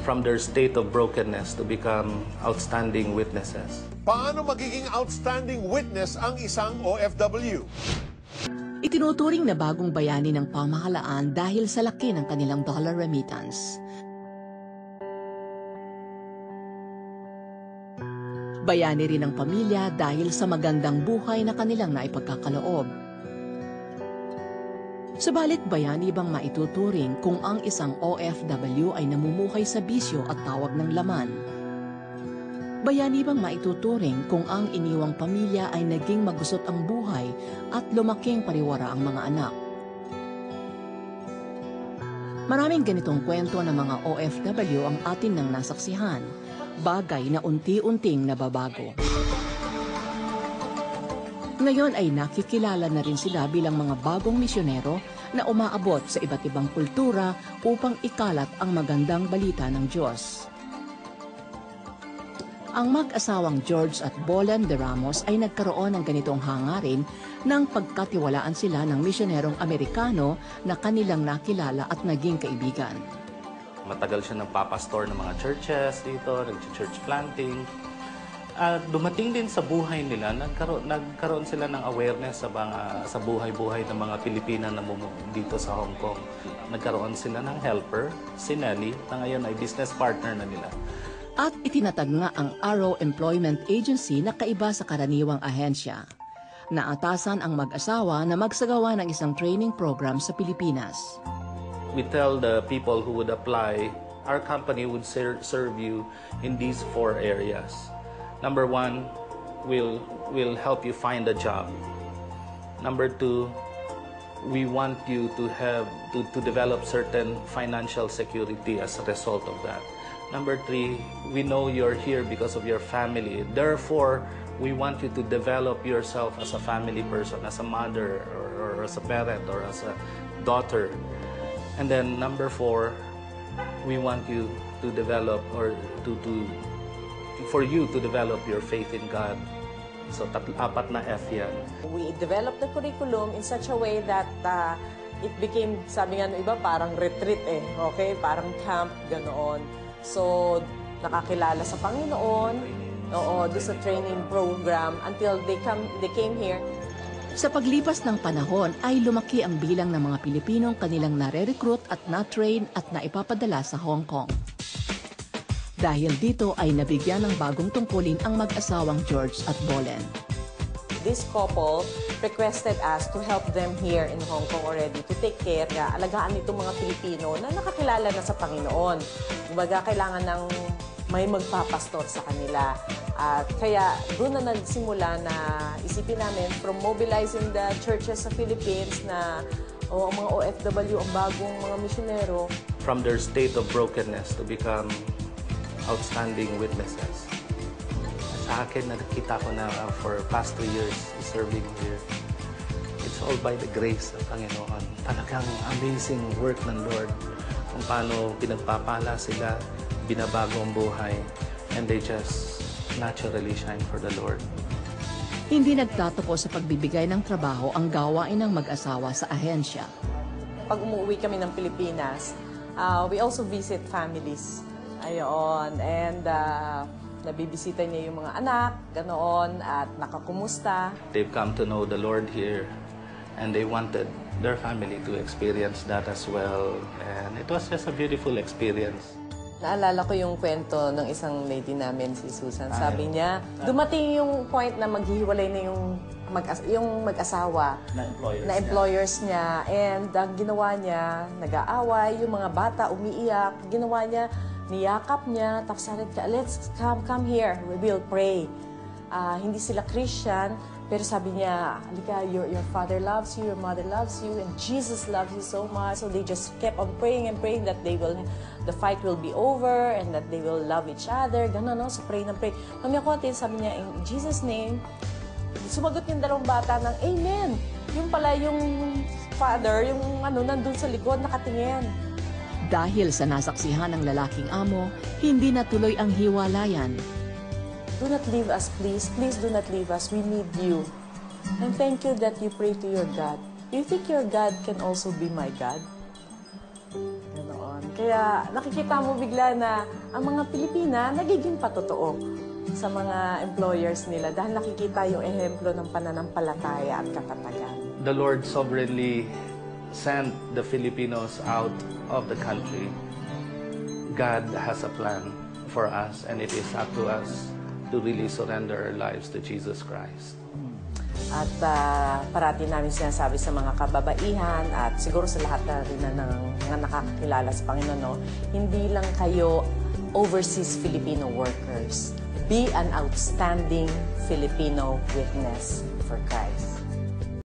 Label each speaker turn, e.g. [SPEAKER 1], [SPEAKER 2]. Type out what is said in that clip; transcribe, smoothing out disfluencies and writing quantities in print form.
[SPEAKER 1] from their state of brokenness to become outstanding witnesses.
[SPEAKER 2] Paano magiging outstanding witness ang isang OFW?
[SPEAKER 3] Itinuturing na bagong bayani ng pamahalaan dahil sa laki ng kanilang dollar remittance. Bayani rin ng pamilya dahil sa magandang buhay na kanilang naipagkakaloob. Subalit bayani bang maituturing kung ang isang OFW ay namumuhay sa bisyo at tawag ng laman? Bayani bang maituturing kung ang iniwang pamilya ay naging magusot ang buhay at lumaking pariwara ang mga anak? Maraming ganitong kwento ng mga OFW ang atin nang nasaksihan, bagay na unti-unting nababago. Ngayon ay nakikilala na rin sila bilang mga bagong misyonero na umaabot sa iba't ibang kultura upang ikalat ang magandang balita ng Diyos. Ang mag-asawang George at Bolan de Ramos ay nagkaroon ng ganitong hangarin nang pagkatiwalaan sila ng misyonerong Amerikano na kanilang nakilala at naging kaibigan.
[SPEAKER 1] Matagal siya nagpapastor ng mga churches dito, nag-church planting. Dumating din sa buhay nila, nagkaroon sila ng awareness sa buhay-buhay ng mga Pilipina na dito sa Hong Kong. Nagkaroon sila ng helper, si Nelly, na ngayon ay business partner na nila.
[SPEAKER 3] At itinatag nga ang Arrow Employment Agency na kaiba sa karaniwang ahensya. Naatasan ang mag-asawa na magsagawa ng isang training program sa Pilipinas.
[SPEAKER 1] We tell the people who would apply, our company would serve you in these 4 areas. Number 1, we'll help you find a job. Number 2, we want you to develop certain financial security as a result of that. Number 3, we know you're here because of your family. Therefore, we want you to develop yourself as a family person, as a mother or as a parent or as a daughter. And then number 4, we want you to develop for you to develop your faith in God. So, 4 na F yan.
[SPEAKER 4] We developed the curriculum in such a way that it became, sabi nga ng iba, parang retreat okay? Parang camp, ganoon. So, nakakilala sa Panginoon, doon sa training program until they came here.
[SPEAKER 3] Sa paglipas ng panahon ay lumaki ang bilang ng mga Pilipinong kanilang nare-recruit at na-train at naipapadala sa Hong Kong. Dahil dito ay nabigyan ng bagong tungkulin ang mag-asawang George at Bolan.
[SPEAKER 4] This couple requested us to help them here in Hong Kong already to take care, alagaan itong mga Pilipino na nakakilala na sa Panginoon. Kumbaga, kailangan ng may magpapastor sa kanila. At kaya doon na nagsimula na isipin namin from mobilizing the churches sa Philippines na ang mga OFW, ang bagong mga misyonero.
[SPEAKER 1] From their state of brokenness to become outstanding witnesses. Sa akin, nakita ko na for past 2 years serving here, it's all by the grace ng Panginoon. Talagang amazing work ng Lord. Kung paano pinagpapala sila, binabago ang buhay, and they just naturally shine for the Lord.
[SPEAKER 3] Hindi nagtatapos sa pagbibigay ng trabaho ang gawain ng mag-asawa sa ahensya.
[SPEAKER 4] Pag umuwi kami ng Pilipinas, we also visit families. Ayon, and nabibisita niya yung mga anak, ganoon, at nakakumusta.
[SPEAKER 1] They've come to know the Lord here, and they wanted their family to experience that as well. And it was just a beautiful experience.
[SPEAKER 4] Naalala ko yung kwento ng isang lady namin, si Susan. Sabi niya, dumating yung point na maghihiwalay na yung mag-asawa na employers niya. And ang ginawa niya, nag-aaway, yung mga bata umiiyak. Ginawa niya, niyakap niya, tapos sabi niya, let's come here, we will pray. Hindi sila Christian, pero sabi niya, halika, your father loves you, your mother loves you, and Jesus loves you so much. So they just kept on praying and praying that the fight will be over and that they will love each other. Ganun, no? So pray na pray. Mamaya konti, sabi niya, in Jesus' name, sumagot yung 2 bata ng Amen. Yung pala yung father, yung nandun sa likod, nakatingin.
[SPEAKER 3] Dahil sa nasaksihan ng lalaking amo, hindi natuloy ang hiwalayan.
[SPEAKER 4] Do not leave us, please. Please do not leave us. We need you. And thank you that you pray to your God. Do you think your God can also be my God? Ganoon. Kaya nakikita mo bigla na ang mga Pilipina nagiging patotoo sa mga employers nila dahil nakikita yung ehemplo ng pananampalataya at katatagan.
[SPEAKER 1] The Lord sovereignly sent the Filipinos out of the country. God has a plan for us, and it is up to us to really surrender our lives to Jesus Christ.
[SPEAKER 4] At parati namin sinasabi sa mga kababaihan at siguro sa lahat na rin ng mga nakakakilala sa Panginoon, no, hindi lang kayo overseas Filipino workers. Be an outstanding Filipino witness for Christ.